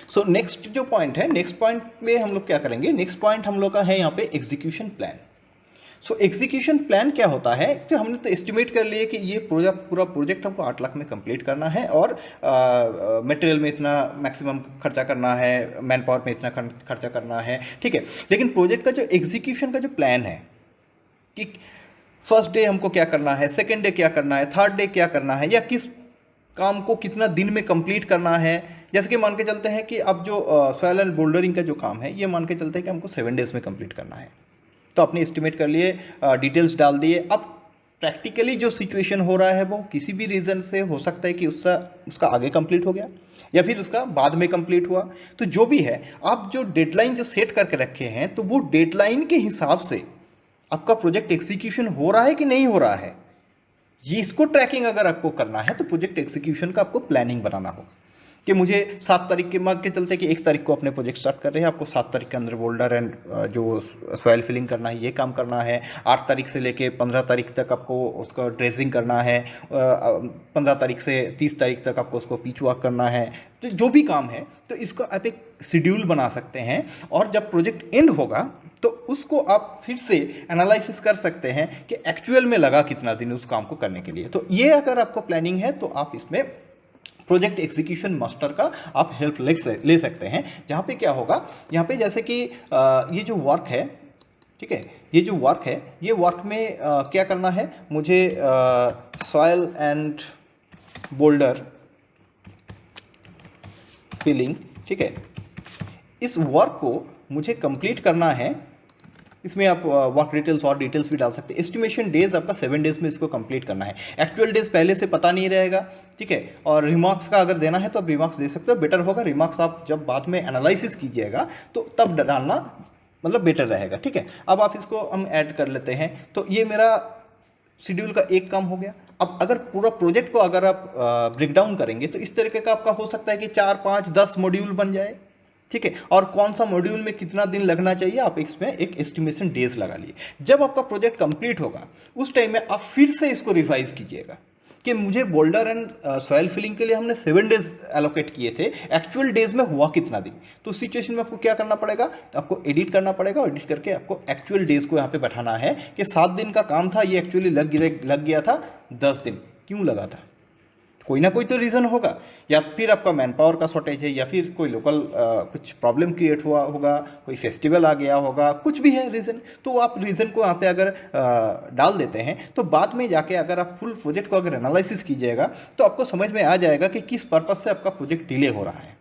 So next जो point है, next point में हम लोग क्या करेंगे, नेक्स्ट पॉइंट हम लोग का है यहाँ पे execution plan. So execution plan क्या होता है, तो हमने तो एस्टिमेट कर लिए कि ये पूरा प्रोजेक्ट हमको 8 लाख में कंप्लीट करना है और मटेरियल में इतना मैक्सिमम खर्चा करना है, मैन पावर में इतना खर्चा करना है, ठीक है। लेकिन प्रोजेक्ट का जो एग्जीक्यूशन का जो प्लान है कि फर्स्ट डे हमको क्या करना है, सेकेंड डे क्या करना है, थर्ड डे क्या करना है, या किस काम को कितना दिन में कंप्लीट करना है। जैसे कि मान के चलते हैं कि अब जो सॉइल एंड बोल्डरिंग का जो काम है, ये मान के चलते हैं कि हमको 7 डेज में कंप्लीट करना है। तो आपने एस्टिमेट कर लिए, डिटेल्स डाल दिए। अब प्रैक्टिकली जो सिचुएशन हो रहा है वो किसी भी रीज़न से हो सकता है कि उसका आगे कंप्लीट हो गया या फिर उसका बाद में कंप्लीट हुआ। तो जो भी है, आप जो डेडलाइन जो सेट करके रखे हैं, तो वो डेडलाइन के हिसाब से आपका प्रोजेक्ट एग्जीक्यूशन हो रहा है कि नहीं हो रहा है, ये इसको ट्रैकिंग अगर आपको करना है तो प्रोजेक्ट एग्जीक्यूशन का आपको प्लानिंग बनाना होगा कि मुझे 7 तारीख के मान के चलते कि 1 तारीख को अपने प्रोजेक्ट स्टार्ट कर रहे हैं, आपको 7 तारीख के अंदर बोल्डर एंड जो सॉइल फिलिंग करना है, ये काम करना है। 8 तारीख से लेके 15 तारीख तक आपको उसका ड्रेसिंग करना है, 15 तारीख से 30 तारीख तक आपको उसको पिच वर्क करना है। तो जो भी काम है, तो इसको आप एक शेड्यूल बना सकते हैं और जब प्रोजेक्ट एंड होगा तो उसको आप फिर से एनालिसिस कर सकते हैं कि एक्चुअल में लगा कितना दिन उस काम को करने के लिए। तो ये अगर आपको प्लानिंग है तो आप इसमें प्रोजेक्ट एग्जीक्यूशन मास्टर का आप हेल्प ले सकते हैं। जहाँ पे क्या होगा, यहाँ पे जैसे कि ये जो वर्क है, ठीक है, ये जो वर्क है, ये वर्क में क्या करना है, मुझे सॉइल एंड बोल्डर फिलिंग, ठीक है, इस वर्क को मुझे कंप्लीट करना है। इसमें आप वर्क डिटेल्स और डिटेल्स भी डाल सकते हैं। एस्टिमेशन डेज आपका 7 डेज में इसको कंप्लीट करना है। एक्चुअल डेज पहले से पता नहीं रहेगा, ठीक है। और रिमार्क्स का अगर देना है तो आप रिमार्क्स दे सकते हो, बेटर होगा। रिमार्क्स आप जब बाद में एनालिसिस कीजिएगा तो तब डालना मतलब बेटर रहेगा, ठीक है। अब आप इसको हम ऐड कर लेते हैं। तो ये मेरा शेड्यूल का एक काम हो गया। अब अगर पूरा प्रोजेक्ट को अगर आप ब्रेक डाउन करेंगे तो इस तरीके का आपका हो सकता है कि 4, 5, 10 मॉड्यूल बन जाए, ठीक है। और कौन सा मॉड्यूल में कितना दिन लगना चाहिए, आप इसमें एक एस्टिमेशन डेज लगा लिए। जब आपका प्रोजेक्ट कंप्लीट होगा उस टाइम में आप फिर से इसको रिवाइज कीजिएगा कि मुझे बोल्डर एंड सॉइल फिलिंग के लिए हमने 7 डेज एलोकेट किए थे, एक्चुअल डेज में हुआ कितना दिन। तो उस सिचुएशन में आपको क्या करना पड़ेगा, आपको एडिट करना पड़ेगा। एडिट करके आपको एक्चुअल डेज को यहाँ पे बैठाना है कि 7 दिन का काम था, ये एक्चुअली लग गया था 10 दिन। क्यों लगा था, कोई ना कोई तो रीज़न होगा। या फिर आपका मैन पावर का शॉर्टेज है, या फिर कोई लोकल कुछ प्रॉब्लम क्रिएट हुआ होगा, कोई फेस्टिवल आ गया होगा, कुछ भी है रीज़न। तो आप रीज़न को यहाँ पे अगर डाल देते हैं तो बाद में जाके अगर आप फुल प्रोजेक्ट को अगर एनालिसिस कीजिएगा तो आपको समझ में आ जाएगा कि किस पर्पज़ से आपका प्रोजेक्ट डिले हो रहा है,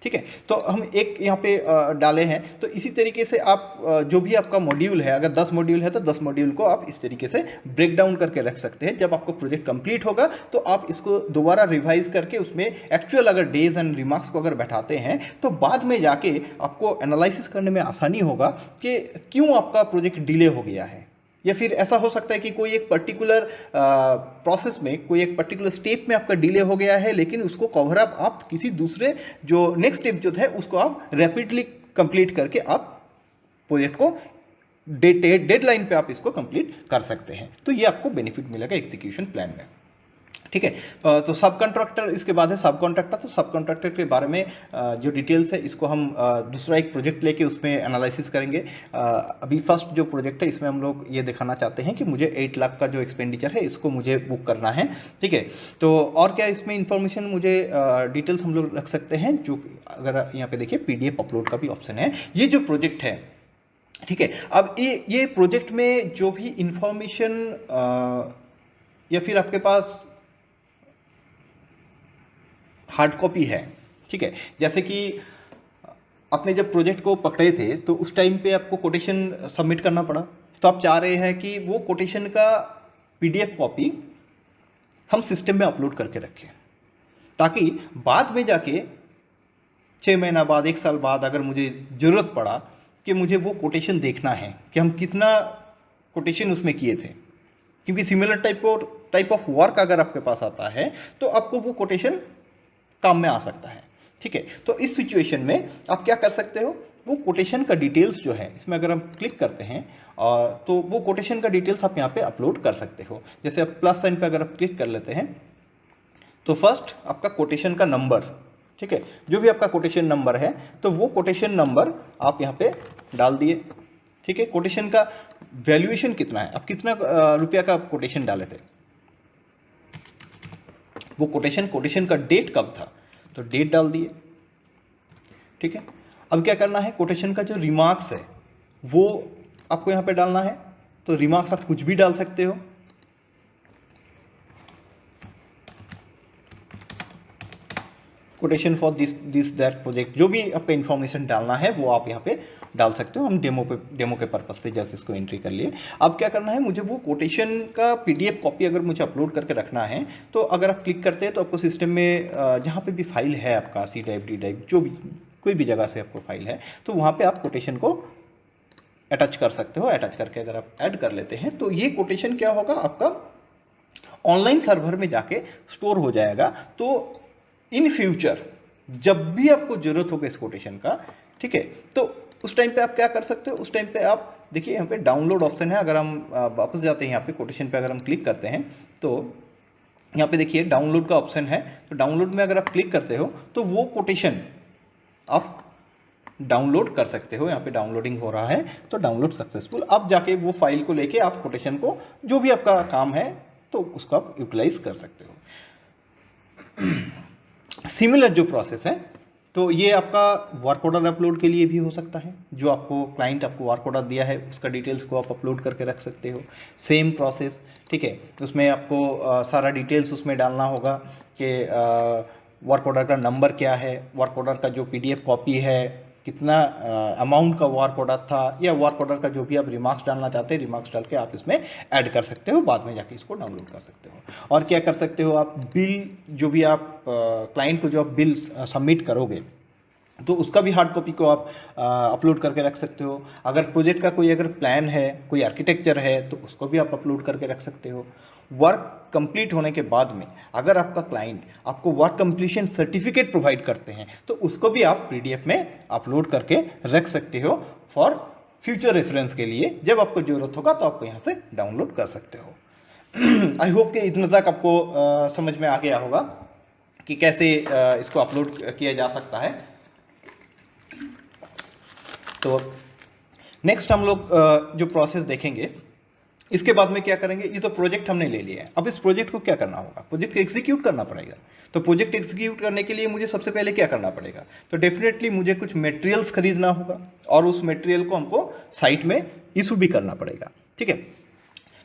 ठीक है। तो हम एक यहाँ पे डाले हैं। तो इसी तरीके से आप जो भी आपका मॉड्यूल है, अगर 10 मॉड्यूल है तो 10 मॉड्यूल को आप इस तरीके से ब्रेक डाउन करके रख सकते हैं। जब आपको प्रोजेक्ट कंप्लीट होगा तो आप इसको दोबारा रिवाइज करके उसमें एक्चुअल अगर डेज एंड रिमार्क्स को अगर बैठाते हैं तो बाद में जाके आपको एनालिसिस करने में आसानी होगा कि क्यों आपका प्रोजेक्ट डिले हो गया है। या फिर ऐसा हो सकता है कि कोई एक पर्टिकुलर प्रोसेस में, कोई एक पर्टिकुलर स्टेप में आपका डिले हो गया है, लेकिन उसको कवर अप आप किसी दूसरे जो नेक्स्ट स्टेप जो है उसको आप रैपिडली कंप्लीट करके आप प्रोजेक्ट को डेडलाइन पे आप इसको कंप्लीट कर सकते हैं। तो ये आपको बेनिफिट मिलेगा एग्जीक्यूशन प्लान में, ठीक है। तो सब कॉन्ट्रैक्टर इसके बाद है सब कॉन्ट्रैक्टर। तो सब कॉन्ट्रैक्टर के बारे में जो डिटेल्स है इसको हम दूसरा एक प्रोजेक्ट लेके उसमें एनालिसिस करेंगे। अभी फर्स्ट जो प्रोजेक्ट है इसमें हम लोग ये दिखाना चाहते हैं कि मुझे 8 लाख का जो एक्सपेंडिचर है इसको मुझे बुक करना है, ठीक है। तो और क्या इसमें इंफॉर्मेशन मुझे डिटेल्स हम लोग रख सकते हैं, जो अगर यहाँ पे देखिए PDF अपलोड का भी ऑप्शन है। ये जो प्रोजेक्ट है, ठीक है, अब ये प्रोजेक्ट में जो भी इंफॉर्मेशन या फिर आपके पास हार्ड कॉपी है, ठीक है। जैसे कि आपने जब प्रोजेक्ट को पकड़े थे तो उस टाइम पे आपको कोटेशन सबमिट करना पड़ा। तो आप चाह रहे हैं कि वो कोटेशन का PDF कॉपी हम सिस्टम में अपलोड करके रखें, ताकि बाद में जाके 6 महीना बाद, 1 साल बाद अगर मुझे ज़रूरत पड़ा कि मुझे वो कोटेशन देखना है कि हम कितना कोटेशन उसमें किए थे। क्योंकि सिमिलर टाइप ऑफ वर्क अगर आपके पास आता है तो आपको वो कोटेशन काम में आ सकता है, ठीक है। तो इस सिचुएशन में आप क्या कर सकते हो, वो कोटेशन का डिटेल्स जो है इसमें अगर हम क्लिक करते हैं तो वो कोटेशन का डिटेल्स आप यहाँ पे अपलोड कर सकते हो। जैसे आप प्लस साइन पे अगर आप क्लिक कर लेते हैं तो फर्स्ट आपका कोटेशन का नंबर, ठीक है, जो भी आपका कोटेशन नंबर है तो वो कोटेशन नंबर आप यहाँ पे डाल दिए। ठीक है, कोटेशन का वैल्यूएशन कितना है, आप कितना रुपया का कोटेशन डाले थे, वो कोटेशन का डेट कब था तो डेट डाल दिए। ठीक है, अब क्या करना है, कोटेशन का जो रिमार्क्स है वो आपको यहाँ पे डालना है। तो रिमार्क्स आप कुछ भी डाल सकते हो, quotation for this that project, जो भी आपका इन्फॉर्मेशन डालना है वो आप यहाँ पे डाल सकते हो। हम डेमो के पर्पज से जैसे इसको एंट्री कर लिए। अब क्या करना है, मुझे वो कोटेशन का पीडीएफ कॉपी अगर मुझे अपलोड करके रखना है तो अगर आप क्लिक करते हैं तो आपको सिस्टम में जहाँ पे भी फाइल है आपका सी ड्राइव डी ड्राइव जो भी कोई भी जगह से आपको फाइल है तो वहाँ पे आप कोटेशन को अटैच कर सकते हो। अटैच करके अगर आप ऐड कर लेते हैं तो ये कोटेशन क्या होगा, आपका ऑनलाइन सर्वर में जाके स्टोर हो जाएगा। तो इन फ्यूचर जब भी आपको जरूरत होगा इस कोटेशन का, ठीक है, तो उस टाइम पे आप क्या कर सकते हो, उस टाइम पे आप देखिए यहाँ पे डाउनलोड ऑप्शन है। अगर हम वापस जाते हैं यहाँ पे कोटेशन पे अगर हम क्लिक करते हैं तो यहाँ पे देखिए डाउनलोड का ऑप्शन है। तो डाउनलोड में अगर आप क्लिक करते हो तो वो कोटेशन आप डाउनलोड कर सकते हो। यहाँ पे डाउनलोडिंग हो रहा है तो डाउनलोड सक्सेसफुल। अब जाके वो फाइल को लेके आप कोटेशन को जो भी आपका काम है तो उसको आप यूटिलाइज कर सकते हो। सिमिलर जो प्रोसेस है तो ये आपका वर्क ऑर्डर अपलोड के लिए भी हो सकता है। जो आपको क्लाइंट आपको वर्क ऑर्डर दिया है उसका डिटेल्स को आप अपलोड करके रख सकते हो। सेम प्रोसेस, ठीक है, उसमें आपको सारा डिटेल्स उसमें डालना होगा कि वर्क ऑर्डर का नंबर क्या है, वर्क ऑर्डर का जो पीडीएफ कॉपी है, कितना अमाउंट का वर्क ऑर्डर था, या वर्क ऑर्डर का जो भी आप रिमार्क्स डालना चाहते हैं रिमार्क्स डाल के आप इसमें ऐड कर सकते हो। बाद में जाके इसको डाउनलोड कर सकते हो। और क्या कर सकते हो, आप बिल जो भी आप क्लाइंट को जो आप बिल सबमिट करोगे तो उसका भी हार्ड कॉपी को आप अपलोड करके रख सकते हो। अगर प्रोजेक्ट का कोई अगर प्लान है, कोई आर्किटेक्चर है तो उसको भी आप अपलोड करके रख सकते हो। वर्क कंप्लीट होने के बाद में अगर आपका क्लाइंट आपको वर्क कंप्लीशन सर्टिफिकेट प्रोवाइड करते हैं तो उसको भी आप पीडीएफ में अपलोड करके रख सकते हो फॉर फ्यूचर रेफरेंस के लिए। जब आपको ज़रूरत होगा तो आपको यहाँ से डाउनलोड कर सकते हो। आई होप कि इतना तक आपको समझ में आ गया होगा कि कैसे इसको अपलोड किया जा सकता है। तो नेक्स्ट हम लोग जो प्रोसेस देखेंगे, इसके बाद में क्या करेंगे, ये तो प्रोजेक्ट हमने ले लिया है। अब इस प्रोजेक्ट को क्या करना होगा, प्रोजेक्ट को एग्जीक्यूट करना पड़ेगा। तो प्रोजेक्ट एग्जीक्यूट करने के लिए मुझे सबसे पहले क्या करना पड़ेगा, तो डेफिनेटली मुझे कुछ मटेरियल्स खरीदना होगा और उस मटेरियल को हमको साइट में इशू भी करना पड़ेगा। ठीक है,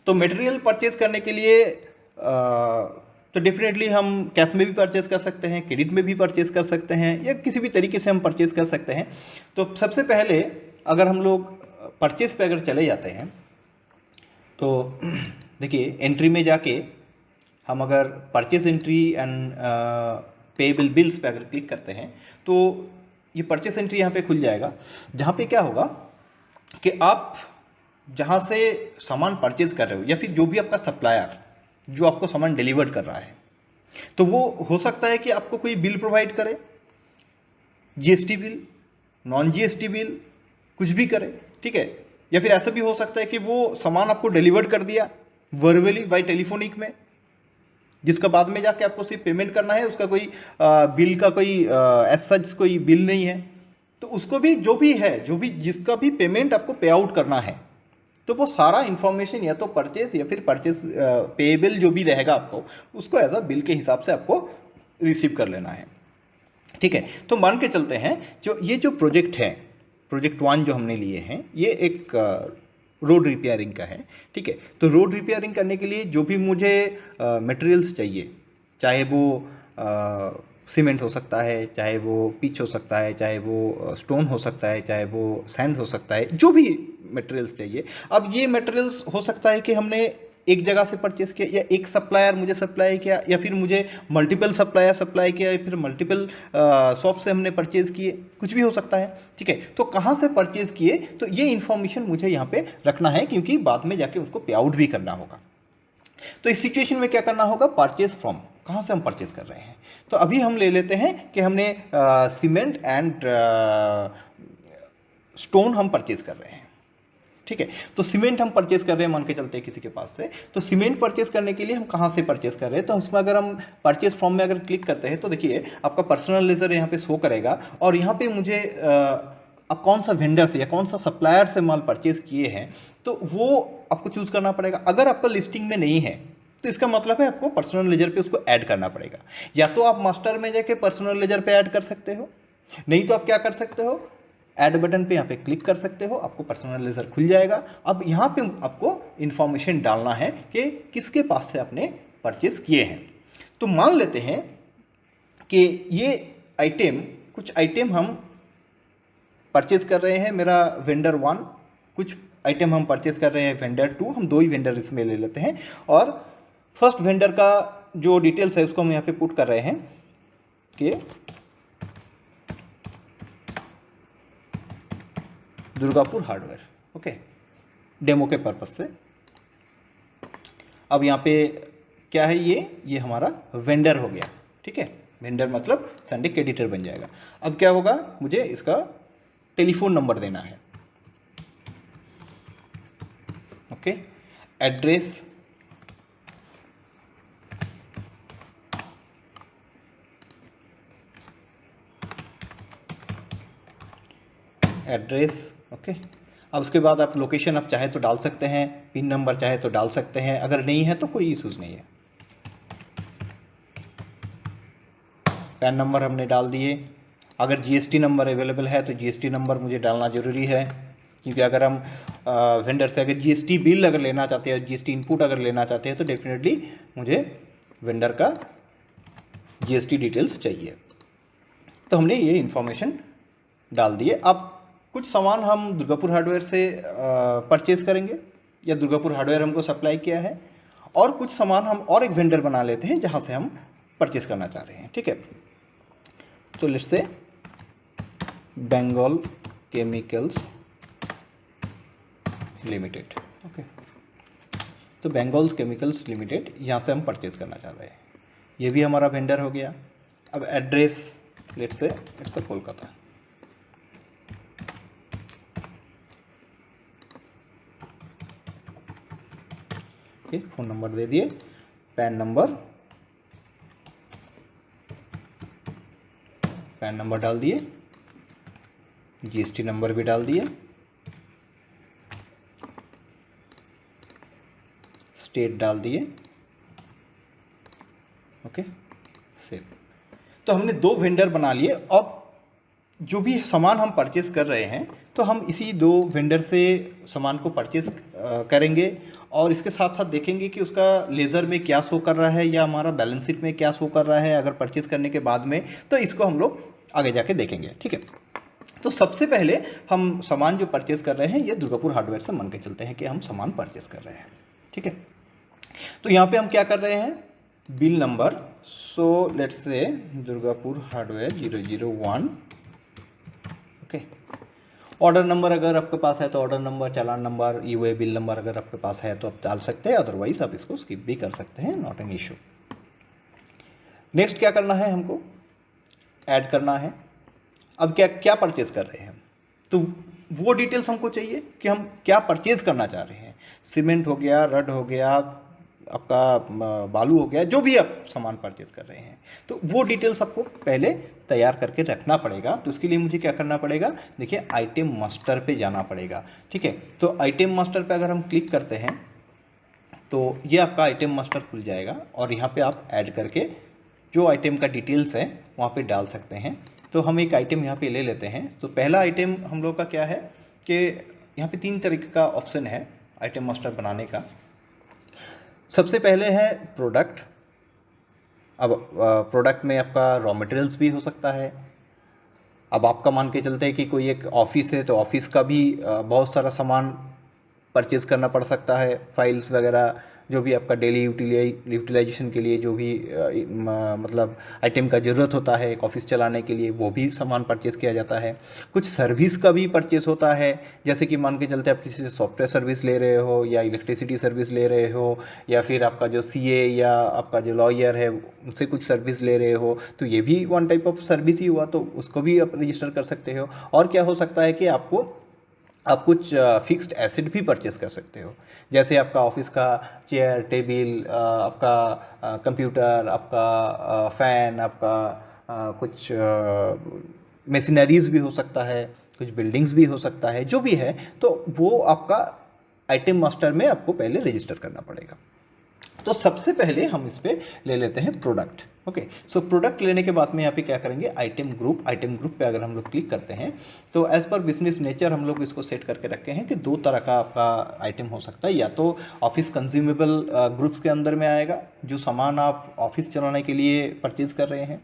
तो मटेरियल परचेज करने के लिए तो डेफिनेटली हम कैश में भी परचेज कर सकते हैं, क्रेडिट में भी परचेज कर सकते हैं, या किसी भी तरीके से हम परचेज कर सकते हैं। तो सबसे पहले अगर हम लोग परचेज पे अगर चले जाते हैं तो देखिए एंट्री में जाके हम अगर purchase entry and payable bills पे अगर क्लिक करते हैं तो ये परचेज एंट्री यहाँ पे खुल जाएगा, जहाँ पे क्या होगा कि आप जहाँ से सामान परचेज कर रहे हो या फिर जो भी आपका सप्लायर जो आपको सामान डिलीवर कर रहा है तो वो हो सकता है कि आपको कोई बिल प्रोवाइड करे, GST bill, non GST bill, कुछ भी करे। ठीक है, या फिर ऐसा भी हो सकता है कि वो सामान आपको डिलीवर कर दिया वर्बली बाय टेलीफोनिक में, जिसका बाद में जाके आपको सिर्फ पेमेंट करना है, उसका कोई बिल का कोई एज सच कोई बिल नहीं है। तो उसको भी जो भी है, जो भी जिसका भी पेमेंट आपको पे आउट करना है तो वो सारा इन्फॉर्मेशन या तो परचेस या फिर परचेस पेएबल जो भी रहेगा आपको उसको एज अ बिल के हिसाब से आपको रिसीव कर लेना है। ठीक है, तो मान के चलते हैं जो ये जो प्रोजेक्ट है, प्रोजेक्ट 1 जो हमने लिए हैं, ये एक रोड रिपेयरिंग का है। ठीक है, तो रोड रिपेयरिंग करने के लिए जो भी मुझे मटेरियल्स चाहिए, चाहे वो सीमेंट हो सकता है, चाहे वो पिच हो सकता है, चाहे वो स्टोन हो सकता है, चाहे वो सैंड हो सकता है, जो भी मटेरियल्स चाहिए। अब ये मटेरियल्स हो सकता है कि हमने एक जगह से परचेस किया, या एक सप्लायर मुझे सप्लाई किया, या फिर मुझे मल्टीपल सप्लायर सप्लाई किया, या फिर मल्टीपल शॉप से हमने परचेज़ किए, कुछ भी हो सकता है। ठीक है, तो कहाँ से परचेज़ किए तो ये इन्फॉर्मेशन मुझे यहाँ पे रखना है, क्योंकि बाद में जाके उसको पे आउट भी करना होगा। तो इस सिचुएशन में क्या करना होगा, परचेज फ्रॉम, कहाँ से हम परचेज कर रहे हैं। तो अभी हम ले लेते हैं कि हमने सीमेंट एंड स्टोन हम परचेज कर रहे हैं। ठीक है। तो सीमेंट हम परचेस कर रहे हैं, मान के चलते हैं किसी के पास से, तो सीमेंट परचेस करने के लिए हम कहाँ से परचेस कर रहे हैं, तो इसमें अगर हम परचेस फॉर्म में अगर क्लिक करते हैं तो देखिए आपका पर्सनल लेजर यहाँ पे शो करेगा और यहाँ पे मुझे आप कौन सा वेंडर से या कौन सा सप्लायर से माल परचेस किए हैं तो वो आपको चूज करना पड़ेगा। अगर आपका लिस्टिंग में नहीं है तो इसका मतलब है आपको पर्सनल लेजर पे उसको ऐड करना पड़ेगा। या तो आप मास्टर में जाके पर्सनल लेजर पे ऐड कर सकते हो, नहीं तो आप क्या कर सकते हो, ऐड बटन पे यहाँ पे क्लिक कर सकते हो, आपको पर्सनल लेजर खुल जाएगा। अब यहाँ पे आपको इन्फॉर्मेशन डालना है कि किसके पास से आपने परचेस किए हैं। तो मान लेते हैं कि ये आइटम, कुछ आइटम हम परचेज कर रहे हैं, मेरा वेंडर 1, कुछ आइटम हम परचेज कर रहे हैं वेंडर 2, हम दो ही वेंडर इसमें ले लेते हैं। और फर्स्ट वेंडर का जो डिटेल्स है उसको हम यहाँ पे पुट कर रहे हैं कि दुर्गापुर हार्डवेयर, ओके, डेमो के पर्पज से। अब यहाँ पे क्या है, ये हमारा वेंडर हो गया, ठीक है। वेंडर मतलब संडे क्रेडिटर बन जाएगा। अब क्या होगा, मुझे इसका टेलीफोन नंबर देना है, ओके, एड्रेस, ओके। अब उसके बाद आप लोकेशन आप चाहे तो डाल सकते हैं, पिन नंबर चाहे तो डाल सकते हैं, अगर नहीं है तो कोई इशूज़ नहीं है। पैन नंबर हमने डाल दिए। अगर जीएसटी नंबर अवेलेबल है तो जीएसटी नंबर मुझे डालना ज़रूरी है, क्योंकि अगर हम वेंडर से अगर जीएसटी बिल अगर लेना चाहते हैं, जीएसटी इनपुट अगर लेना चाहते हैं तो डेफिनेटली मुझे वेंडर का जीएसटी डिटेल्स चाहिए। तो हमने ये इन्फॉर्मेशन डाल दिए। अब कुछ सामान हम दुर्गापुर हार्डवेयर से परचेज़ करेंगे या दुर्गापुर हार्डवेयर हमको सप्लाई किया है, और कुछ सामान हम और एक वेंडर बना लेते हैं जहाँ से हम परचेज़ करना चाह रहे हैं, ठीक है। तो लेट्स से बंगाल केमिकल्स लिमिटेड, ओके। तो बंगाल केमिकल्स लिमिटेड यहाँ से हम परचेज़ करना चाह रहे हैं, ये भी हमारा वेंडर हो गया। अब address let's say it's Kolkata, okay. Phone number दे दिए, पैन नंबर डाल दिए, जीएसटी नंबर भी डाल दिए, स्टेट डाल दिए, ओके, सेव। तो हमने दो वेंडर बना लिए। अब जो भी सामान हम परचेस कर रहे हैं तो हम इसी दो वेंडर से सामान को परचेस करेंगे, और इसके साथ साथ देखेंगे कि उसका लेज़र में क्या शो कर रहा है या हमारा बैलेंस शीट में क्या शो कर रहा है अगर परचेस करने के बाद में, तो इसको हम लोग आगे जाके देखेंगे, ठीक है। तो सबसे पहले हम सामान जो परचेस कर रहे हैं ये दुर्गापुर हार्डवेयर से मान के चलते हैं कि हम सामान परचेस कर रहे हैं, ठीक है। तो यहाँ पे हम क्या कर रहे हैं, bill number, so let's say Durgapur hardware 001, okay. Order number अगर आपके पास है तो ऑर्डर नंबर, चालान नंबर, ईओए बिल नंबर अगर आपके पास है तो आप डाल सकते हैं, अदरवाइज आप इसको स्किप भी कर सकते हैं, नॉट एन इशू। नेक्स्ट क्या करना है, हमको ऐड करना है। अब क्या क्या परचेज कर रहे हैं हम, तो वो डिटेल्स हमको चाहिए कि हम क्या परचेज करना चाह रहे हैं। सीमेंट हो गया, रड हो गया, आपका बालू हो गया, जो भी आप सामान परचेज कर रहे हैं, तो वो डिटेल्स आपको पहले तैयार करके रखना पड़ेगा। तो उसके लिए मुझे क्या करना पड़ेगा, देखिए आइटम मास्टर पे जाना पड़ेगा, ठीक है। तो आइटम मास्टर पे अगर हम क्लिक करते हैं तो ये आपका आइटम मास्टर खुल जाएगा, और यहाँ पे आप ऐड करके जो आइटम का डिटेल्स है वहाँ पे डाल सकते हैं। तो हम एक आइटम यहाँ पे ले लेते हैं। तो पहला आइटम हम लोग का क्या है कि यहाँ पे 3 तरीके का ऑप्शन है आइटम मास्टर बनाने का। सबसे पहले है प्रोडक्ट। अब प्रोडक्ट में आपका रॉ मटेरियल्स भी हो सकता है। अब आपका मान के चलते हैं कि कोई एक ऑफिस है तो ऑफिस का भी बहुत सारा सामान परचेज़ करना पड़ सकता है, फाइल्स वगैरह, जो भी आपका डेली यूटिलाइजेशन के लिए जो भी मतलब आइटम का ज़रूरत होता है एक ऑफिस चलाने के लिए, वो भी सामान परचेज़ किया जाता है। कुछ सर्विस का भी परचेज़ होता है, जैसे कि मान के चलते आप किसी से सॉफ्टवेयर सर्विस ले रहे हो या इलेक्ट्रिसिटी सर्विस ले रहे हो, या फिर आपका जो सीए या आपका जो लॉयर है उनसे कुछ सर्विस ले रहे हो, तो ये भी वन टाइप ऑफ सर्विस ही हुआ, तो उसको भी आप रजिस्टर कर सकते हो। और क्या हो सकता है कि आपको आप कुछ फिक्स्ड एसेट भी परचेस कर सकते हो, जैसे आपका ऑफिस का चेयर टेबल, आपका कंप्यूटर, आपका फ़ैन, आपका कुछ मशीनरीज भी हो सकता है, कुछ बिल्डिंग्स भी हो सकता है, जो भी है तो वो आपका आइटम मास्टर में आपको पहले रजिस्टर करना पड़ेगा। तो सबसे पहले हम इस पे ले लेते हैं प्रोडक्ट। ओके, सो प्रोडक्ट लेने के बाद में यहाँ पे क्या करेंगे, आइटम ग्रुप पे अगर हम लोग क्लिक करते हैं तो एज पर बिजनेस नेचर हम लोग इसको सेट करके रखे हैं कि दो तरह का आपका आइटम हो सकता है, या तो ऑफिस कंज्यूमेबल ग्रुप्स के अंदर में आएगा, जो सामान आप ऑफिस चलाने के लिए परचेज कर रहे हैं,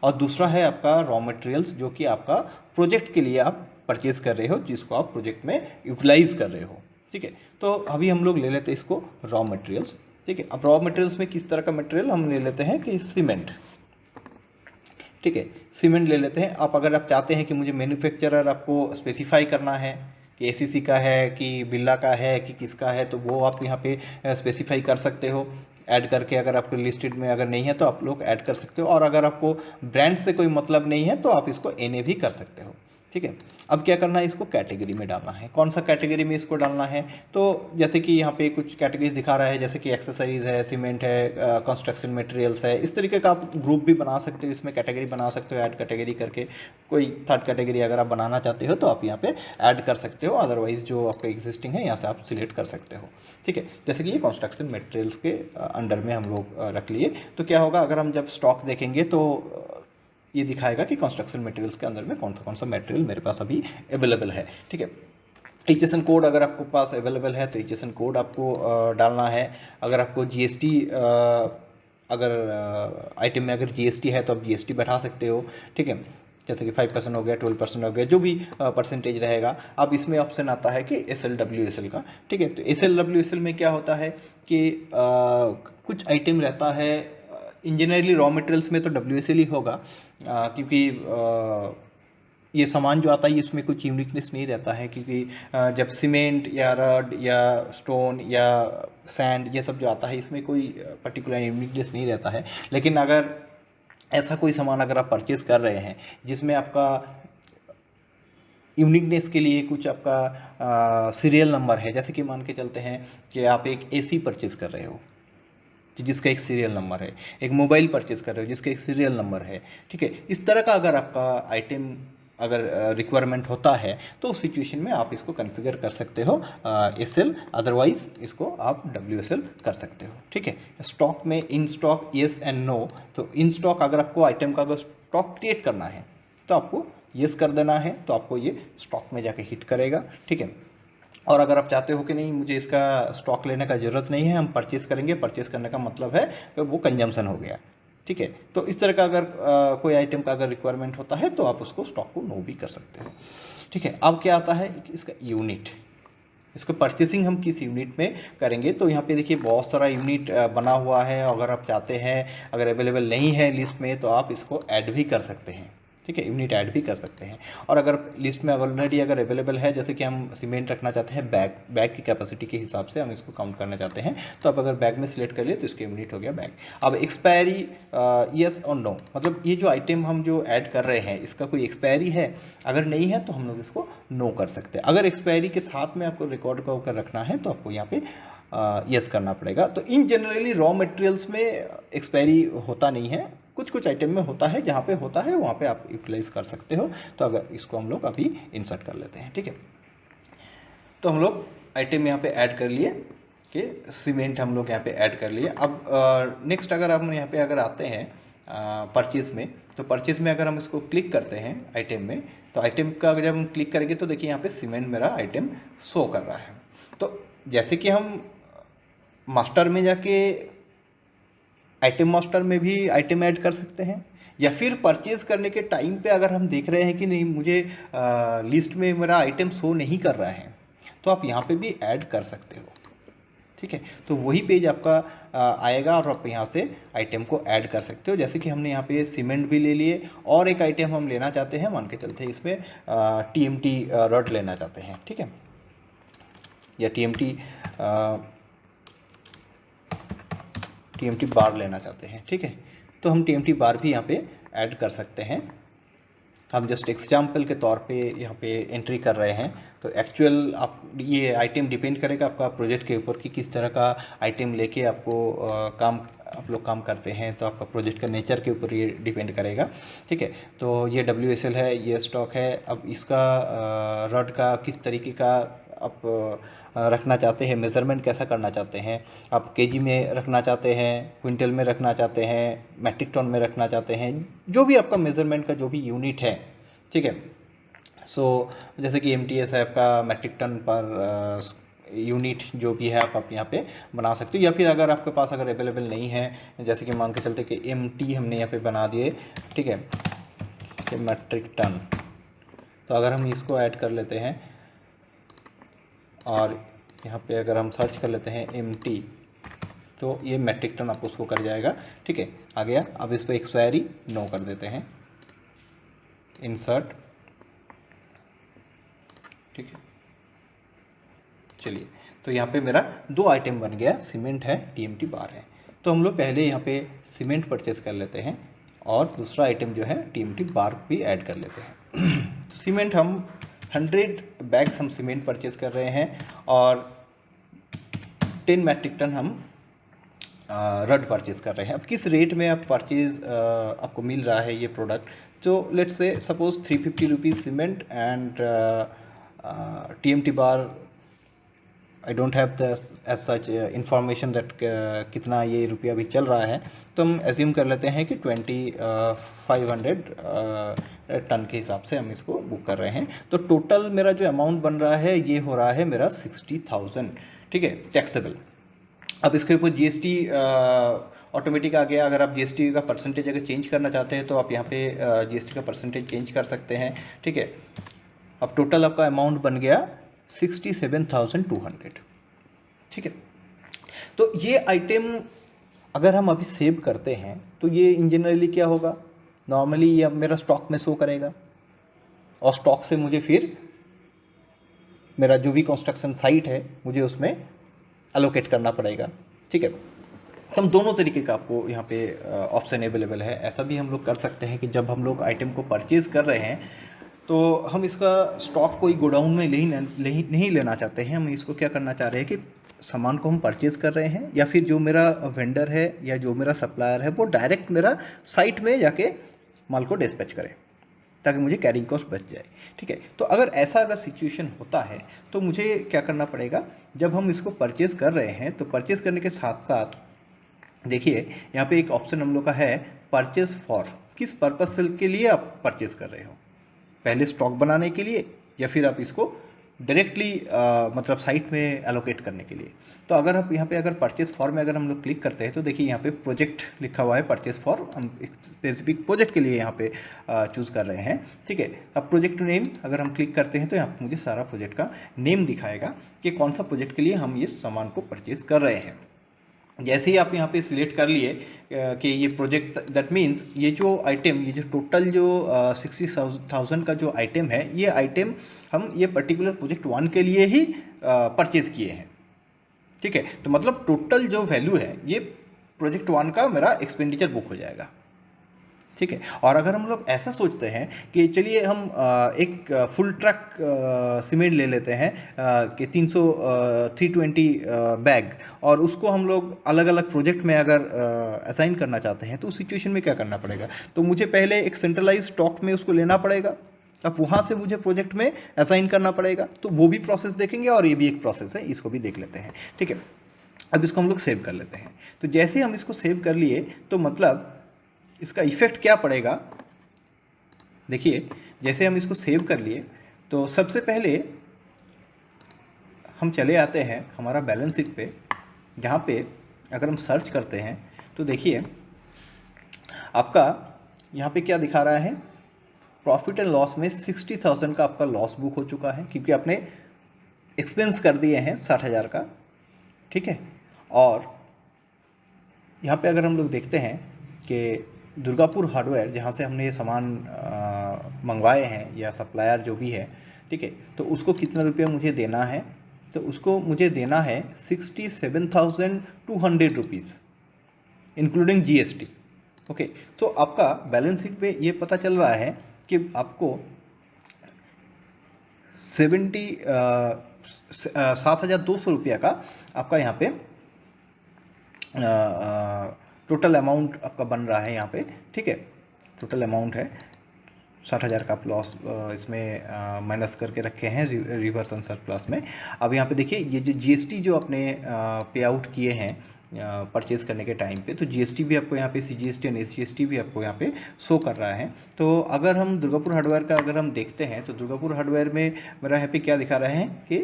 और दूसरा है आपका रॉ मटेरियल्स, जो कि आपका प्रोजेक्ट के लिए आप परचेज कर रहे हो, जिसको आप प्रोजेक्ट में यूटिलाइज कर रहे हो। ठीक है, तो अभी हम लोग ले लेते हैं इसको रॉ मटेरियल्स। ठीक है, अब रॉ मटेरियल्स में किस तरह का मटेरियल हम ले लेते हैं कि सीमेंट। ठीक है, सीमेंट ले लेते हैं। अगर आप चाहते हैं कि मुझे मैन्युफैक्चरर आपको स्पेसिफाई करना है कि एसीसी का है कि बिरला का है कि किसका है, तो वो आप यहाँ पे स्पेसिफाई कर सकते हो ऐड करके। अगर आपको लिस्टेड में अगर नहीं है तो आप लोग ऐड कर सकते हो, और अगर आपको ब्रांड से कोई मतलब नहीं है तो आप इसको एनए भी कर सकते हो। ठीक है, अब क्या करना है, इसको कैटेगरी में डालना है। कौन सा कैटेगरी में इसको डालना है, तो जैसे कि यहाँ पे कुछ कैटेगरीज दिखा रहा है, जैसे कि एक्सेसरीज है, सीमेंट है, कंस्ट्रक्शन मटेरियल्स है, इस तरीके का आप ग्रुप भी बना सकते हो, इसमें कैटेगरी बना सकते हो ऐड कैटेगरी करके। कोई थर्ड कैटेगरी अगर आप बनाना चाहते हो तो आप यहाँ पे ऐड कर सकते हो, अदरवाइज जो आपका एग्जिस्टिंग है यहाँ से आप सिलेक्ट कर सकते हो। ठीक है, जैसे कि ये कंस्ट्रक्शन मटेरियल्स के अंडर में हम लोग रख लिए। तो क्या होगा, अगर हम जब स्टॉक देखेंगे तो ये दिखाएगा कि कंस्ट्रक्शन मटेरियल्स के अंदर में कौन सा मटेरियल मेरे पास अभी अवेलेबल है। ठीक है, एचएसएन कोड अगर आपको पास अवेलेबल है तो एचएसएन कोड आपको डालना है। अगर आपको जीएसटी अगर आइटम में अगर जीएसटी है तो आप जीएसटी बैठा सकते हो। ठीक है, जैसे कि 5% हो गया, 12% हो गया, जो भी परसेंटेज रहेगा। अब इसमें ऑप्शन आता है कि SLWSL का। ठीक है, तो SLWSL में क्या होता है कि कुछ आइटम रहता है, इंजीनियरली रॉ मटेरियल्स में तो WSL ही होगा, क्योंकि ये सामान जो आता है इसमें कुछ यूनिकनेस नहीं रहता है, क्योंकि जब सीमेंट या रड या स्टोन या सैंड ये सब जो आता है इसमें कोई पर्टिकुलर यूनिकनेस नहीं रहता है। लेकिन अगर ऐसा कोई सामान अगर आप परचेज कर रहे हैं जिसमें आपका यूनिकनेस के लिए कुछ आपका सीरियल नंबर है, जैसे कि मान के चलते हैं कि आप एक एसी परचेज कर रहे हो जिसका एक सीरियल नंबर है, एक मोबाइल परचेज कर रहे हो जिसका एक सीरियल नंबर है। ठीक है, इस तरह का अगर आपका आइटम अगर रिक्वायरमेंट होता है तो उस सिचुएशन में आप इसको कॉन्फ़िगर कर सकते हो SL, अदरवाइज इसको आप WSL कर सकते हो। ठीक है, स्टॉक में in stock yes and no, तो इन स्टॉक अगर आपको आइटम का अगर स्टॉक क्रिएट करना है तो आपको येस कर देना है, तो आपको ये स्टॉक में जाके हिट करेगा। ठीक है, और अगर आप चाहते हो कि नहीं मुझे इसका स्टॉक लेने का ज़रूरत नहीं है, हम परचेज़ करेंगे, परचेज़ करने का मतलब है कि वो कंजम्पशन हो गया। ठीक है, तो इस तरह का अगर कोई आइटम का अगर रिक्वायरमेंट होता है तो आप उसको स्टॉक को नो भी कर सकते हो। ठीक है, अब क्या आता है इसका यूनिट, इसको परचेसिंग हम किस यूनिट में करेंगे, तो यहाँ पे देखिए बहुत सारा यूनिट बना हुआ है। अगर आप चाहते हैं, अगर अवेलेबल नहीं है लिस्ट में तो आप इसको ऐड भी कर सकते हैं। ठीक है, यूनिट ऐड भी कर सकते हैं। और अगर लिस्ट में ऑलरेडी अगर अवेलेबल है, जैसे कि हम सीमेंट रखना चाहते हैं बैग की कैपेसिटी के हिसाब से हम इसको काउंट करना चाहते हैं, तो आप अगर बैग में सिलेक्ट कर लिए तो इसके यूनिट हो गया बैग। अब एक्सपायरी यस और नो, मतलब ये जो आइटम हम जो ऐड कर रहे हैं इसका कोई एक्सपायरी है, अगर नहीं है तो हम लोग इसको नो कर सकते हैं। अगर एक्सपायरी के साथ में आपको रिकॉर्ड कर रखना है तो आपको यहाँ पे यस करना पड़ेगा। तो इन जनरली रॉ मटेरियल्स में एक्सपायरी होता नहीं है, कुछ कुछ आइटम में होता है, जहाँ पे होता है वहाँ पे आप यूटिलाइज कर सकते हो। तो अगर इसको हम लोग अभी इंसर्ट कर लेते हैं। ठीक है, तो हम लोग आइटम यहाँ पे ऐड कर लिए कि सीमेंट हम लोग यहाँ पे ऐड कर लिए। अब नेक्स्ट अगर हम यहाँ पे अगर आते हैं परचेज में, तो परचेज में अगर हम इसको क्लिक करते हैं आइटम में, तो आइटम का जब हम क्लिक करेंगे तो देखिए यहाँ पे सीमेंट मेरा आइटम शो कर रहा है। तो जैसे कि हम मास्टर में जाके आइटम मास्टर में भी आइटम ऐड कर सकते हैं, या फिर परचेज करने के टाइम पे अगर हम देख रहे हैं कि नहीं मुझे लिस्ट में मेरा आइटम शो नहीं कर रहा है तो आप यहाँ पे भी ऐड कर सकते हो। ठीक है, तो वही पेज आपका आएगा और आप यहाँ से आइटम को ऐड कर सकते हो। जैसे कि हमने यहाँ पे सीमेंट भी ले लिए, और एक आइटम हम लेना चाहते हैं, मान के चलते हैं इसमें TMT रड लेना चाहते हैं। ठीक है, या TMT बार लेना चाहते हैं। ठीक है, तो हम TMT बार भी यहाँ पे ऐड कर सकते हैं। हम जस्ट एग्जाम्पल के तौर पे यहाँ पे एंट्री कर रहे हैं। तो एक्चुअल आप ये आइटम डिपेंड करेगा आपका प्रोजेक्ट के ऊपर कि किस तरह का आइटम लेके आपको काम आप लोग काम करते हैं, तो आपका प्रोजेक्ट का नेचर के ऊपर ये डिपेंड करेगा। ठीक है, तो ये WSL है, ये स्टॉक है। अब इसका रड का किस तरीके का आप रखना चाहते हैं, मेज़रमेंट कैसा करना चाहते हैं, आप केजी में रखना चाहते हैं, क्विंटल में रखना चाहते हैं, मैट्रिक टन में रखना चाहते हैं, जो भी आपका मेज़रमेंट का जो भी यूनिट है। ठीक है, सो जैसे कि MTS है आपका मैट्रिक टन पर यूनिट जो भी है आप यहाँ पे बना सकते हो, या फिर अगर आपके पास अगर अवेलेबल नहीं है, जैसे कि मान के चलते कि MT हमने यहाँ पे बना दिए। ठीक है, कि मैट्रिक टन, तो अगर हम इसको ऐड कर लेते हैं और यहाँ पे अगर हम सर्च कर लेते हैं MT, तो ये मैट्रिक टन आपको उसको कर जाएगा। ठीक है, आ गया। अब इस पर एक्सपायरी नो कर देते हैं, इंसर्ट। ठीक है, चलिए, तो यहाँ पे मेरा 2 आइटम बन गया, सीमेंट है, TMT बार है। तो हम लोग पहले यहाँ पे सीमेंट परचेस कर लेते हैं और दूसरा आइटम जो है TMT बार भी ऐड कर लेते हैं। सीमेंट हम 100 बैग्स हम सीमेंट परचेस कर रहे हैं और 10 मैट्रिक टन हम रड परचेज कर रहे हैं। अब किस रेट में आप परचेज आपको मिल रहा है ये प्रोडक्ट, तो let's say suppose 350 rupees cement and TMT bar. I don't have the as such information that कितना ये रुपया भी चल रहा है, तो हम एज्यूम कर लेते हैं कि 2500 टन के हिसाब से हम इसको बुक कर रहे हैं। तो टोटल मेरा जो अमाउंट बन रहा है ये हो रहा है मेरा 60,000। ठीक है, टैक्सेबल। अब इसके ऊपर GST ऑटोमेटिक आ गया। अगर आप GST का परसेंटेज अगर चेंज करना चाहते हैं तो आप यहाँ पे GST का परसेंटेज चेंज कर सकते हैं। ठीक है, अब टोटल आपका अमाउंट बन गया 67,200। ठीक है, तो ये आइटम अगर हम अभी सेव करते हैं तो ये इन जनरली क्या होगा, नॉर्मली ये अब मेरा स्टॉक में शो करेगा और स्टॉक से मुझे फिर मेरा जो भी कंस्ट्रक्शन साइट है मुझे उसमें अलोकेट करना पड़ेगा। ठीक है, तो हम दोनों तरीके का आपको यहाँ पे ऑप्शन अवेलेबल है। ऐसा भी हम लोग कर सकते हैं कि जब हम लोग आइटम को परचेज़ कर रहे हैं तो हम इसका स्टॉक कोई गोडाउन में नहीं लेना चाहते हैं। हम इसको क्या करना चाह रहे हैं कि सामान को हम परचेज़ कर रहे हैं या फिर जो मेरा वेंडर है या जो मेरा सप्लायर है वो डायरेक्ट मेरा साइट में जाके माल को डिस्पैच करे ताकि मुझे कैरिंग कॉस्ट बच जाए। ठीक है, तो अगर सिचुएशन होता है तो मुझे क्या करना पड़ेगा, जब हम इसको परचेज़ कर रहे हैं तो परचेज़ करने के साथ साथ देखिए यहाँ पे एक ऑप्शन हम लोग का है परचेज़ फॉर। किस पर्पस के लिए आप परचेज़ कर रहे हो, पहले स्टॉक बनाने के लिए या फिर आप इसको डायरेक्टली मतलब साइट में एलोकेट करने के लिए। तो अगर आप यहाँ पे अगर परचेस फॉर में अगर हम लोग क्लिक करते हैं तो देखिए यहाँ पे प्रोजेक्ट लिखा हुआ है, परचेस फॉर। हम एक स्पेसिफिक प्रोजेक्ट के लिए यहाँ पे चूज़ कर रहे हैं। ठीक है, अब प्रोजेक्ट नेम अगर हम क्लिक करते हैं तो यहाँ पे मुझे सारा प्रोजेक्ट का नेम दिखाएगा कि कौन सा प्रोजेक्ट के लिए हम ये सामान को परचेज़ कर रहे हैं। जैसे ही आप यहाँ पे सिलेक्ट कर लिए कि ये प्रोजेक्ट, दैट मीन्स ये जो आइटम, ये जो टोटल जो 60,000 का जो आइटम है, ये आइटम हम ये पर्टिकुलर प्रोजेक्ट 1 के लिए ही परचेज़ किए हैं। ठीक है, तो मतलब टोटल जो वैल्यू है ये प्रोजेक्ट 1 का मेरा एक्सपेंडिचर बुक हो जाएगा। ठीक है, और अगर हम लोग ऐसा सोचते हैं कि चलिए हम एक फुल ट्रक सीमेंट ले लेते हैं कि 320 बैग, और उसको हम लोग अलग अलग प्रोजेक्ट में अगर असाइन करना चाहते हैं तो उस सिचुएशन में क्या करना पड़ेगा, तो मुझे पहले एक सेंट्रलाइज स्टॉक में उसको लेना पड़ेगा, अब वहाँ से मुझे प्रोजेक्ट में असाइन करना पड़ेगा। तो वो भी प्रोसेस देखेंगे और ये भी एक प्रोसेस है, इसको भी देख लेते हैं। ठीक है, अब इसको हम लोग सेव कर लेते हैं। तो जैसे ही हम इसको सेव कर लिए तो मतलब इसका इफेक्ट क्या पड़ेगा, देखिए जैसे हम इसको सेव कर लिए तो सबसे पहले हम चले आते हैं हमारा बैलेंस शीट पे, जहाँ पे अगर हम सर्च करते हैं तो देखिए आपका यहाँ पे क्या दिखा रहा है, प्रॉफिट एंड लॉस में 60,000 का आपका लॉस बुक हो चुका है क्योंकि आपने एक्सपेंस कर दिए हैं 60,000 का। ठीक है, और यहाँ पे अगर हम लोग देखते हैं कि दुर्गापुर हार्डवेयर जहाँ से हमने ये सामान मंगवाए हैं या सप्लायर जो भी है, ठीक है, तो उसको कितना रुपया मुझे देना है, तो उसको मुझे देना है 67,200 रुपीज़ इंक्लूडिंग GST। ओके, तो आपका बैलेंस शीट पे ये पता चल रहा है कि आपको 7,200 रुपया का आपका यहाँ पे टोटल अमाउंट आपका बन रहा है यहाँ पे, ठीक है। टोटल अमाउंट है 60,000 का, लॉस इसमें माइनस करके रखे हैं रिवर्स एंड सरप्लस में। अब यहाँ पे देखिए ये जो जीएसटी जो आपने पे आउट किए हैं परचेज़ करने के टाइम पे, तो जीएसटी भी आपको यहाँ पे सीजीएसटी एंड एसजीएसटी भी आपको यहाँ पे शो कर रहा है। तो अगर हम दुर्गापुर हार्डवेयर का अगर हम देखते हैं तो दुर्गापुर हार्डवेयर में मेरा यहाँ पे क्या दिखा रहा है कि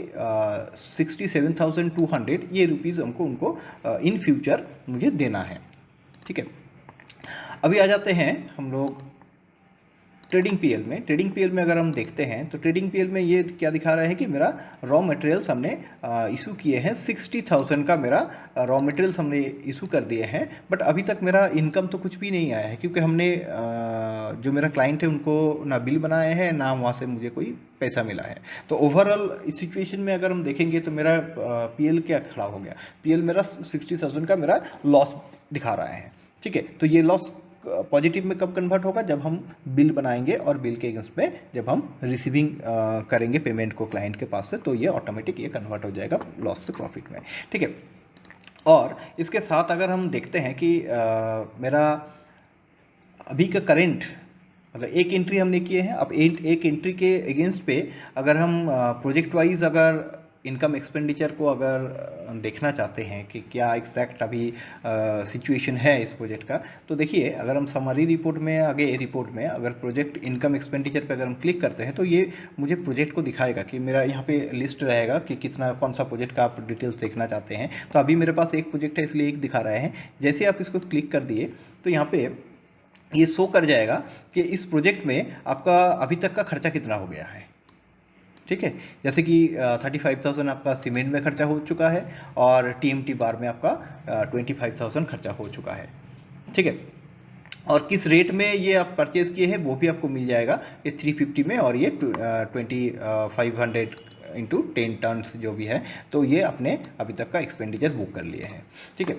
67,200 ये रुपीज़ हमको उनको इन फ्यूचर मुझे देना है, ठीक है। अभी आ जाते हैं हम लोग ट्रेडिंग पीएल में। ट्रेडिंग पीएल में अगर हम देखते हैं तो ट्रेडिंग पीएल में ये क्या दिखा रहा है कि मेरा रॉ मटेरियल्स हमने इशू किए हैं, 60,000 का मेरा रॉ मटेरियल्स हमने इशू कर दिए हैं, बट अभी तक मेरा इनकम तो कुछ भी नहीं आया है, क्योंकि हमने जो मेरा क्लाइंट है उनको ना बिल बनाए हैं ना वहाँ से मुझे कोई पैसा मिला है। तो ओवरऑल इस सिचुएशन में अगर हम देखेंगे तो मेरा पीएल क्या खड़ा हो गया, पीएल मेरा 60,000 का मेरा लॉस दिखा रहा है, ठीक है। तो ये लॉस पॉजिटिव में कब कन्वर्ट होगा, जब हम बिल बनाएंगे और बिल के अगेंस्ट में जब हम रिसीविंग करेंगे पेमेंट को क्लाइंट के पास से, तो ये ऑटोमेटिक ये कन्वर्ट हो जाएगा लॉस से प्रॉफिट में, ठीक है। और इसके साथ अगर हम देखते हैं कि मेरा अभी का करेंट मतलब एक एंट्री हमने किए हैं, अब एक एंट्री के अगेंस्ट पे अगर हम प्रोजेक्ट वाइज अगर इनकम एक्सपेंडिचर को अगर देखना चाहते हैं कि क्या एग्जैक्ट अभी सिचुएशन है इस प्रोजेक्ट का, तो देखिए अगर हम समरी रिपोर्ट में आगे रिपोर्ट में अगर प्रोजेक्ट इनकम एक्सपेंडिचर पे अगर हम क्लिक करते हैं तो ये मुझे प्रोजेक्ट को दिखाएगा कि मेरा यहाँ पे लिस्ट रहेगा कि कितना कौन सा प्रोजेक्ट का आप डिटेल्स देखना चाहते हैं। तो अभी मेरे पास एक प्रोजेक्ट है इसलिए एक दिखा रहा है। जैसे आप इसको क्लिक कर दिए तो यहाँ पे ये शो कर जाएगा कि इस प्रोजेक्ट में आपका अभी तक का खर्चा कितना हो गया है, ठीक है। जैसे कि 35,000 आपका सीमेंट में खर्चा हो चुका है और टीएमटी बार में आपका 25,000 खर्चा हो चुका है, ठीक है। और किस रेट में ये आप परचेज़ किए हैं वो भी आपको मिल जाएगा, ये 350 में और ये 2500 इंटू 10 टन्स जो भी है, तो ये अपने अभी तक का एक्सपेंडिचर बुक कर लिए हैं, ठीक है।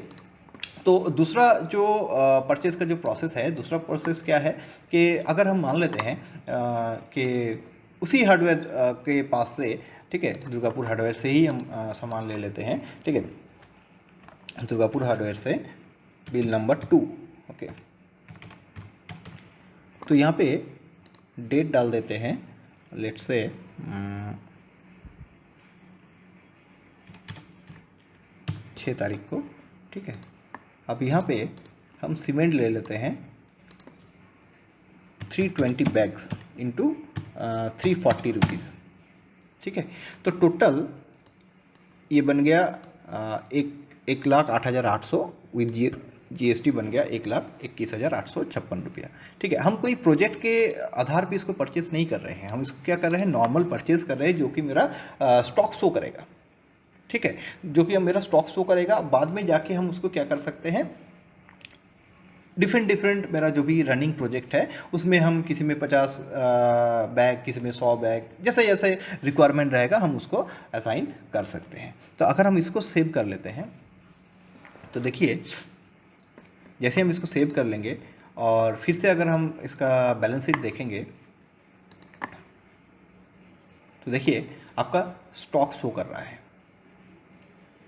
तो दूसरा जो परचेज़ का जो प्रोसेस है, दूसरा प्रोसेस क्या है कि अगर हम मान लेते हैं कि उसी हार्डवेयर के पास से, ठीक है, दुर्गापुर हार्डवेयर से ही हम सामान ले लेते हैं, ठीक है। दुर्गापुर हार्डवेयर से बिल नंबर 2, ओके। तो यहाँ पे डेट डाल देते हैं, लेट्स से 6 तारीख को, ठीक है। अब यहाँ पे हम सीमेंट ले लेते हैं 320 बैग्स इंटू 340 रुपीज़, ठीक है। तो टोटल ये बन गया 1,08,800 विद जीएसटी बन गया 1,21,856 रुपया, ठीक है। हम कोई प्रोजेक्ट के आधार पे इसको परचेस नहीं कर रहे हैं, हम इसको क्या कर रहे हैं, नॉर्मल परचेस कर रहे हैं, जो कि मेरा स्टॉक शो करेगा, ठीक है। जो कि अब मेरा स्टॉक शो करेगा, बाद में जाके हम उसको क्या कर सकते हैं, डिफरेंट मेरा जो भी रनिंग प्रोजेक्ट है उसमें हम किसी में 50 बैग, किसी में 100 बैग, जैसे जैसे रिक्वायरमेंट रहेगा हम उसको असाइन कर सकते हैं। तो अगर हम इसको सेव कर लेते हैं तो देखिए जैसे हम इसको सेव कर लेंगे और फिर से अगर हम इसका बैलेंस शीट देखेंगे तो देखिए आपका स्टॉक शो कर रहा है,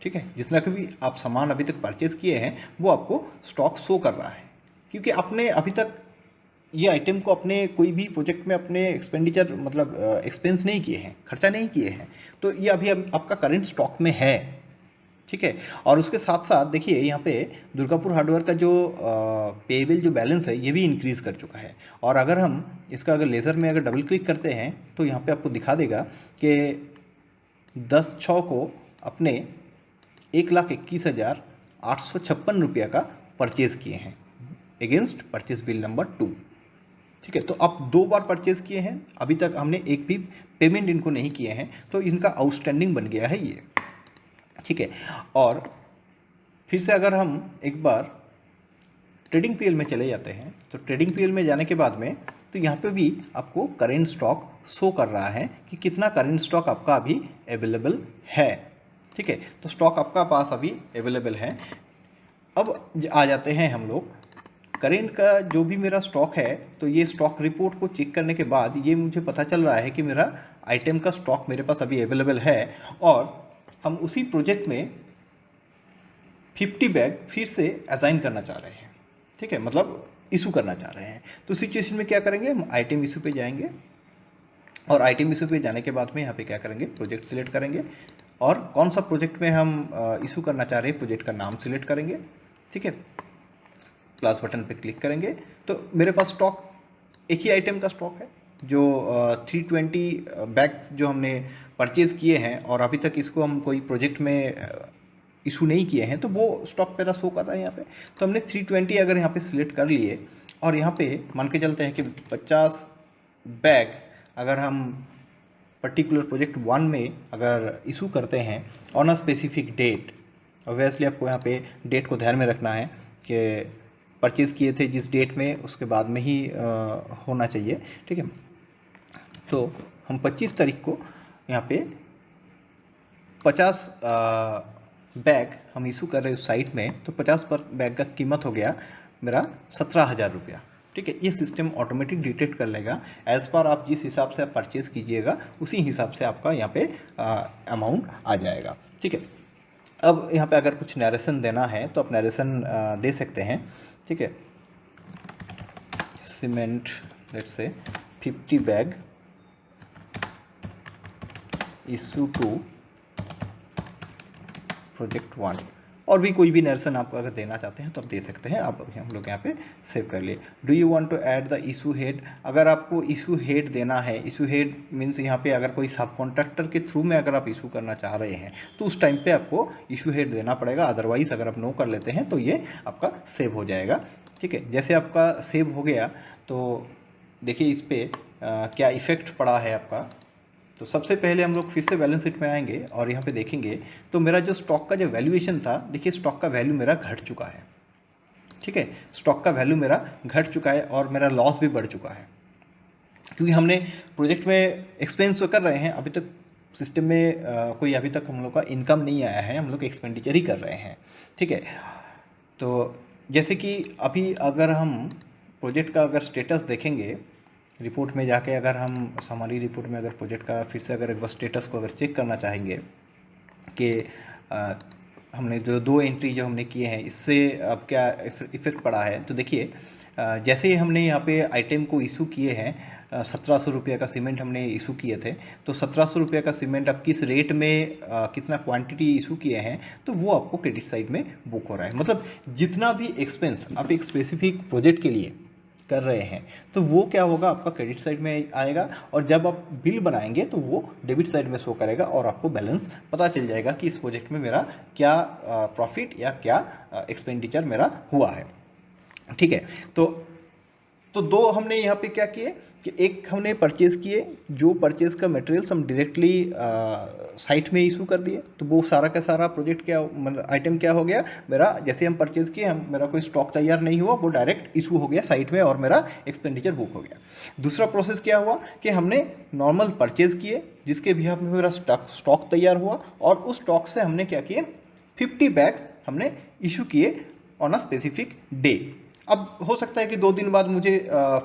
ठीक है। जितना कि भी आप सामान अभी तक परचेज किए हैं वो आपको स्टॉक शो कर रहा है, क्योंकि आपने अभी तक ये आइटम को अपने कोई भी प्रोजेक्ट में अपने एक्सपेंडिचर मतलब एक्सपेंस नहीं किए हैं, खर्चा नहीं किए हैं, तो ये अभी आपका करंट स्टॉक में है, ठीक है। और उसके साथ साथ देखिए यहाँ पे दुर्गापुर हार्डवेयर का जो पेएबल जो बैलेंस है ये भी इंक्रीज़ कर चुका है। और अगर हम इसका अगर लेज़र में अगर डबल क्लिक करते हैं तो यहाँ पे आपको दिखा देगा कि 10/6 को अपने 1,21,856 रुपया का परचेज़ किए हैं अगेंस्ट परचेज बिल नंबर 2, ठीक है। तो आप 2 बार परचेज़ किए हैं, अभी तक हमने एक भी पेमेंट इनको नहीं किए हैं, तो इनका आउटस्टैंडिंग बन गया है ये, ठीक है। और फिर से अगर हम एक बार ट्रेडिंग पीएल में चले जाते हैं तो ट्रेडिंग पीएल में जाने के बाद में तो यहाँ पे भी आपको करेंट स्टॉक शो कर रहा है कि कितना करेंट स्टॉक आपका अभी अवेलेबल है, ठीक है। तो स्टॉक आपका पास अभी अवेलेबल है। अब आ जाते हैं हम लोग करेंट का जो भी मेरा स्टॉक है, तो ये स्टॉक रिपोर्ट को चेक करने के बाद ये मुझे पता चल रहा है कि मेरा आइटम का स्टॉक मेरे पास अभी अवेलेबल है, और हम उसी प्रोजेक्ट में 50 बैग फिर से असाइन करना चाह रहे हैं, ठीक है, मतलब इशू करना चाह रहे हैं। तो सिचुएशन में क्या करेंगे, हम आइटम इशू पे जाएंगे, और आइटम इशू पे जाने के बाद में यहाँ पे क्या करेंगे, प्रोजेक्ट सिलेक्ट करेंगे, और कौन सा प्रोजेक्ट में हम इशू करना चाह रहे हैं प्रोजेक्ट का नाम सिलेक्ट करेंगे, ठीक है, प्लस बटन पे क्लिक करेंगे। तो मेरे पास स्टॉक एक ही आइटम का स्टॉक है, जो 320 बैग्स जो हमने परचेज़ किए हैं, और अभी तक इसको हम कोई प्रोजेक्ट में इशू नहीं किए हैं, तो वो स्टॉक मेरा शो कर रहा है यहाँ पे। तो हमने 320 अगर यहाँ पे सिलेक्ट कर लिए, और यहाँ पे मान के चलते हैं कि 50 बैग अगर हम पर्टिकुलर प्रोजेक्ट 1 में अगर इशू करते हैं on a specific date, obviously आपको यहाँ पे डेट को ध्यान में रखना है कि परचेज़ किए थे जिस डेट में, उसके बाद में ही होना चाहिए, ठीक है। तो हम 25 तारीख को यहाँ पे 50 बैग हम इशू कर रहे हैं उस साइट में, तो 50 पर बैग का कीमत हो गया मेरा 17,000 रुपया, ठीक है। ये सिस्टम ऑटोमेटिक डिटेक्ट कर लेगा, एज पर आप जिस हिसाब से आप परचेज़ कीजिएगा उसी हिसाब से आपका यहाँ पे अमाउंट आ जाएगा, ठीक है। अब यहाँ पे अगर कुछ नरेशन देना है तो आप नरेशन दे सकते हैं, ठीक है। Cement let's say 50 bag issue to project 1, और भी कोई भी नरेशन आप अगर देना चाहते हैं तो आप दे सकते हैं। आप हम लोग यहाँ पे सेव कर लिए। Do you want to add the issue head, अगर आपको इशू हेड देना है, इशू हेड मीन्स यहाँ पे अगर कोई सब कॉन्ट्रैक्टर के थ्रू में अगर आप इशू करना चाह रहे हैं तो उस टाइम पे आपको इशू हेड देना पड़ेगा, अदरवाइज अगर आप नो कर लेते हैं तो ये आपका सेव हो जाएगा, ठीक है। जैसे आपका सेव हो गया तो देखिए इस पर क्या इफ़ेक्ट पड़ा है आपका। तो सबसे पहले हम लोग फिर से बैलेंस शीट में आएंगे और यहाँ पे देखेंगे तो मेरा जो स्टॉक का जो वैल्यूएशन था, देखिए स्टॉक का वैल्यू मेरा घट चुका है, ठीक है। स्टॉक का वैल्यू मेरा घट चुका है और मेरा लॉस भी बढ़ चुका है, क्योंकि हमने प्रोजेक्ट में एक्सपेंस तो कर रहे हैं, अभी तक सिस्टम में कोई अभी तक हम लोग का इनकम नहीं आया है, हम लोग एक्सपेंडिचर ही कर रहे हैं, ठीक है। तो जैसे कि अभी अगर हम प्रोजेक्ट का अगर स्टेटस देखेंगे रिपोर्ट में जाके, अगर हम हमारी रिपोर्ट में अगर प्रोजेक्ट का फिर से अगर एक बार स्टेटस को अगर चेक करना चाहेंगे कि हमने जो 2 एंट्री जो हमने किए हैं इससे अब क्या इफ़ेक्ट पड़ा है, तो देखिए जैसे ही हमने यहाँ पे आइटम को इशू किए हैं 1700 रुपये का सीमेंट हमने इशू किए थे, तो 1700 रुपये का सीमेंट अब किस रेट में कितना क्वांटिटी इशू किए हैं तो वो आपको क्रेडिट साइड में बुक हो रहा है। मतलब जितना भी एक्सपेंस आप एक स्पेसिफिक प्रोजेक्ट के लिए कर रहे हैं तो वो क्या होगा, आपका क्रेडिट साइड में आएगा, और जब आप बिल बनाएंगे तो वो डेबिट साइड में शो करेगा और आपको बैलेंस पता चल जाएगा कि इस प्रोजेक्ट में मेरा क्या प्रॉफिट या क्या एक्सपेंडिचर मेरा हुआ है, ठीक है। तो 2 हमने यहाँ पे क्या किए कि एक हमने परचेज़ किए, जो परचेज़ का मटेरियल्स हम डायरेक्टली साइट में इशू कर दिए, तो वो सारा का सारा प्रोजेक्ट क्या मतलब आइटम क्या हो गया मेरा, जैसे हम परचेज़ किए हम मेरा कोई स्टॉक तैयार नहीं हुआ, वो डायरेक्ट इशू हो गया साइट में और मेरा एक्सपेंडिचर बुक हो गया। दूसरा प्रोसेस क्या हुआ कि हमने नॉर्मल परचेज़ किए जिसके भी में मेरा स्टॉक तैयार हुआ, और उस स्टॉक से हमने क्या किए 50 बैग्स हमने इशू किए ऑन अ स्पेसिफिक डे। अब हो सकता है कि 2 दिन बाद मुझे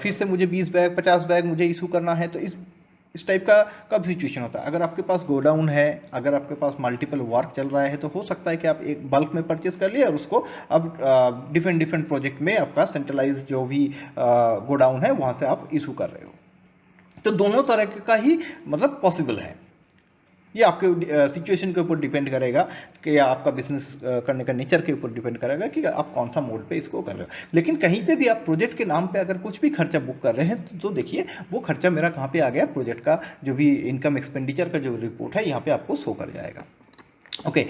फिर से मुझे 20 बैग 50 बैग मुझे इशू करना है, तो इस टाइप का कब सिचुएशन होता है, अगर आपके पास गोडाउन है, अगर आपके पास मल्टीपल वर्क चल रहा है, तो हो सकता है कि आप एक बल्क में परचेस कर लिए और उसको अब डिफरेंट प्रोजेक्ट में आपका सेंट्रलाइज जो भी गोडाउन है वहाँ से आप इशू कर रहे हो। तो दोनों तरह का ही मतलब पॉसिबल है, ये आपके सिचुएशन के ऊपर डिपेंड करेगा कि आपका बिजनेस करने का नेचर के ऊपर डिपेंड करेगा कि आप कौन सा मोड पे इसको कर रहे हो। लेकिन कहीं पे भी आप प्रोजेक्ट के नाम पे अगर कुछ भी खर्चा बुक कर रहे हैं तो देखिए वो खर्चा मेरा कहाँ पे आ गया, प्रोजेक्ट का जो भी इनकम एक्सपेंडिचर का जो रिपोर्ट है यहाँ पे आपको शो कर जाएगा। ओके।